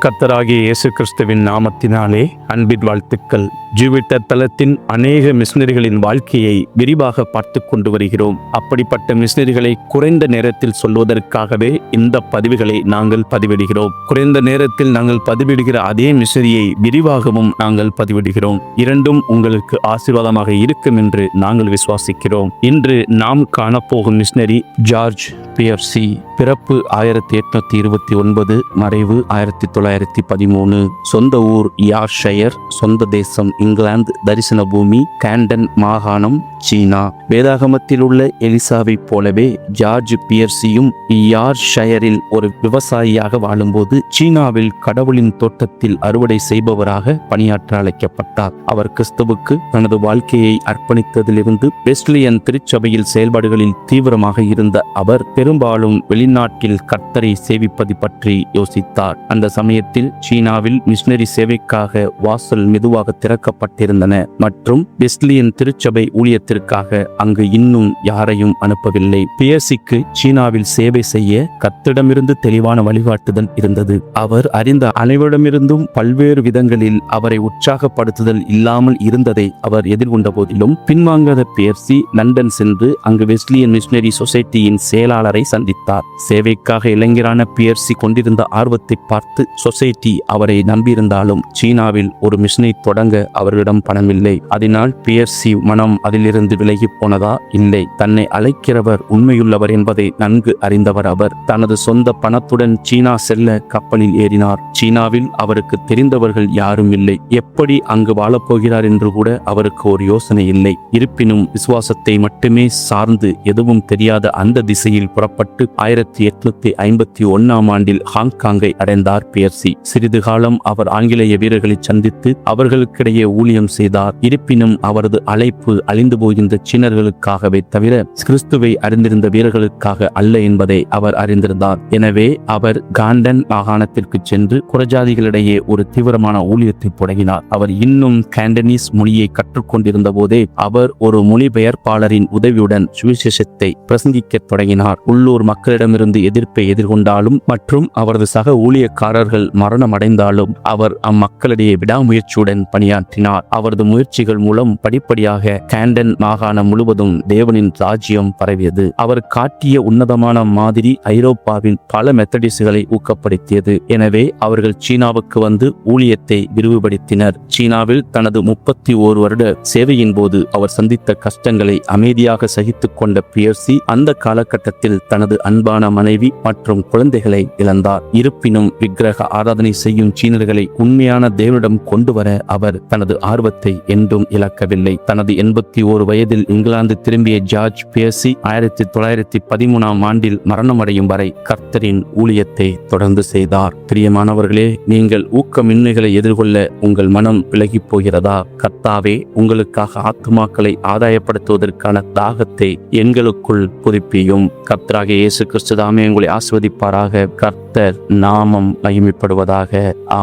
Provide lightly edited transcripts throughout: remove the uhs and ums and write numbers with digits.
கர்த்தராகிய இயேசு கிறிஸ்துவின் நாமத்தினாலே அன்பின் வாழ்த்துக்கள். ஜூபிட்டர் தளத்தின் அநேக மிஷனரிகளின் வாழ்க்கையை விரிவாக பார்த்து கொண்டு வருகிறோம். அப்படிப்பட்ட மிஷனரிகளை குறைந்த நேரத்தில் சொல்வதற்காகவே இந்த பதிவுகளை நாங்கள் பதிவிடுகிறோம். குறைந்த நேரத்தில் நாங்கள் பதிவிடுகிற அதே மிஷனரியை விரிவாகவும் நாங்கள் பதிவிடுகிறோம். இரண்டும் உங்களுக்கு ஆசீர்வாதமாக இருக்கும் என்று நாங்கள் விசுவாசிக்கிறோம். இன்று நாம் காணப்போகும் மிஷனரி ஜார்ஜ் பியர்சி. பிறப்பு 1829, மறைவு 1913. சொந்த ஊர் யார்ஷயர், சொந்த தேசம் இங்கிலாந்து, தரிசன பூமி கேண்டன் மாகாணம், சீனா. வேதாகமத்தில் உள்ள எலிசாவை போலவே ஜார்ஜ் பியர்சியும் யார்ஷயரில் ஒரு விவசாயியாக வாழும்போது சீனாவில் கடவுளின் தோட்டத்தில் அறுவடை செய்பவராக பணியாற்ற அழைக்கப்பட்டார். அவர் கிறிஸ்துவுக்கு தனது வாழ்க்கையை அர்ப்பணித்ததிலிருந்து வெஸ்லியன் திருச்சபையில் செயல்பாடுகளில் தீவிரமாக இருந்த அவர் பெரும்பாலும் வெளிநாட்டில் கர்த்தரை சேவிப்பது பற்றி யோசித்தார். அந்த சமயத்தில் சீனாவில் மிஷனரி சேவைக்காக வாசல் மெதுவாக திறக்கப்பட்டிருந்தன மற்றும் வெஸ்லியன் திருச்சபை ஊழியத்திற்காக அங்கு இன்னும் யாரையும் அனுப்பவில்லை. பியர்சிக்கு சீனாவில் சேவை செய்ய கர்த்தரிடமிருந்து தெளிவான வழிகாட்டுதல் இருந்தது. அவர் அறிந்த அனைவரிடமிருந்தும் பல்வேறு விதங்களில் அவரை உற்சாகப்படுத்துதல் இல்லாமல் இருந்ததை அவர் எதிர்கொண்ட போதிலும் பின்வாங்காத பியர்சி லண்டன் சென்று அங்கு வெஸ்லியன் மிஷனரி சொசைட்டியின் செயலாளரை சந்தித்தார். சேவைக்காக இளைஞரான பியர்சி கொண்டிருந்த ஆர்வத்தை பார்த்து சொசைட்டி அவரை நம்பியிருந்தாலும் சீனாவில் ஒரு மிஷனை தொடங்க அவர்களிடம் பணமில்லை. அதனால் பியர்சி மனம் அதிலிருந்து விலகி போனதா? இல்லை. தன்னை அழைக்கிறவர் உண்மையுள்ளவர் என்பதை நன்கு அறிந்தவர் அவர் தனது சொந்த பணத்துடன் சீனா செல்ல கப்பலில் ஏறினார். சீனாவில் அவருக்கு தெரிந்தவர்கள் யாரும் இல்லை. எப்படி அங்கு வாழப்போகிறார் என்று கூட அவருக்கு ஒரு யோசனை இல்லை. இருப்பினும் விசுவாசத்தை மட்டுமே சார்ந்து எதுவும் தெரியாத அந்த திசையில் புறப்பட்டு 1851 ஹாங்காங்கை அடைந்தார் பியர்சி. சிறிது காலம் அவர் ஆங்கிலேய வீரர்களை சந்தித்து அவர்களுக்கிடையே ஊழியம் செய்தார். இருப்பினும் அவரது அழைப்பு அழிந்து போகின்ற சீனர்களுக்காகவே தவிர கிறிஸ்துவை அறிந்திருந்த வீரர்களுக்காக அல்ல என்பதை அவர் அறிந்திருந்தார். எனவே அவர் காண்டன் மாகாணத்திற்கு சென்று புறஜாதிகளிடையே ஒரு தீவிரமான ஊழியத்தை தொடங்கினார். அவர் இன்னும் கேண்டனீஸ் மொழியை கற்றுக்கொண்டிருந்த போதே அவர் ஒரு மொழிபெயர்ப்பாளரின் உதவியுடன் சுவிசேஷத்தை பிரசங்கிக்க தொடங்கினார். உள்ளூர் மக்களிடமிருந்து எதிர்ப்பை எதிர்கொண்டாலும் மற்றும் அவரது சக ஊழியக்காரர்கள் மரணம் அடைந்தாலும் அவர் அம்மக்களிடையே விடாமுயற்சியுடன் பணியாற்றினார். அவரது முயற்சிகள் மூலம் படிப்படியாக கேண்டன் மாகாணம் முழுவதும் தேவனின் ராஜ்யம் பரவியது. அவர் காட்டிய உன்னதமான மாதிரி ஐரோப்பாவில் பல மெத்தடிஸ்டுகளை ஊக்கப்படுத்தியது. எனவே அவர்கள் சீனாவுக்கு வந்து ஊழியத்தை விரிவுபடுத்தினர். சீனாவில் தனது 31 வருட சேவையின் போது அவர் சந்தித்த கஷ்டங்களை அமைதியாக சகித்துக் கொண்ட பியர்சி அந்த காலகட்டத்தில் தனது அன்பான மனைவி மற்றும் குழந்தைகளை இழந்தார். இருப்பினும் விக்கிரக ஆராதனை செய்யும் சீனர்களை உண்மையான தேவனிடம் கொண்டு வர அவர் தனது ஆர்வத்தை என்றும் இழக்கவில்லை. தனது 81 வயதில் இங்கிலாந்து திரும்பிய ஜார்ஜ் பியர்சி 1913 மரணமடையும் வரை கர்த்தரின் ஊழியத்தை தொடர்ந்து செய்தார். பிரியமானவர்களே, நீங்கள் ஊக்கமின்மைகளை எதிர்கொள்ள உங்கள் மனம் விலகி போகிறதா? கர்த்தாவே உங்களுக்காக ஆத்துமாக்களை ஆதாயப்படுத்துவதற்கான தாகத்தை எங்களுக்குள் புதுப்பியும். கர்த்தராகிய இயேசு கிறிஸ்து தாமே உங்களை ஆசீர்வதிப்பாராக. கர்த்தர் நாமம் மகிமைப்படுவதாக.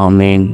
ஆமேன்.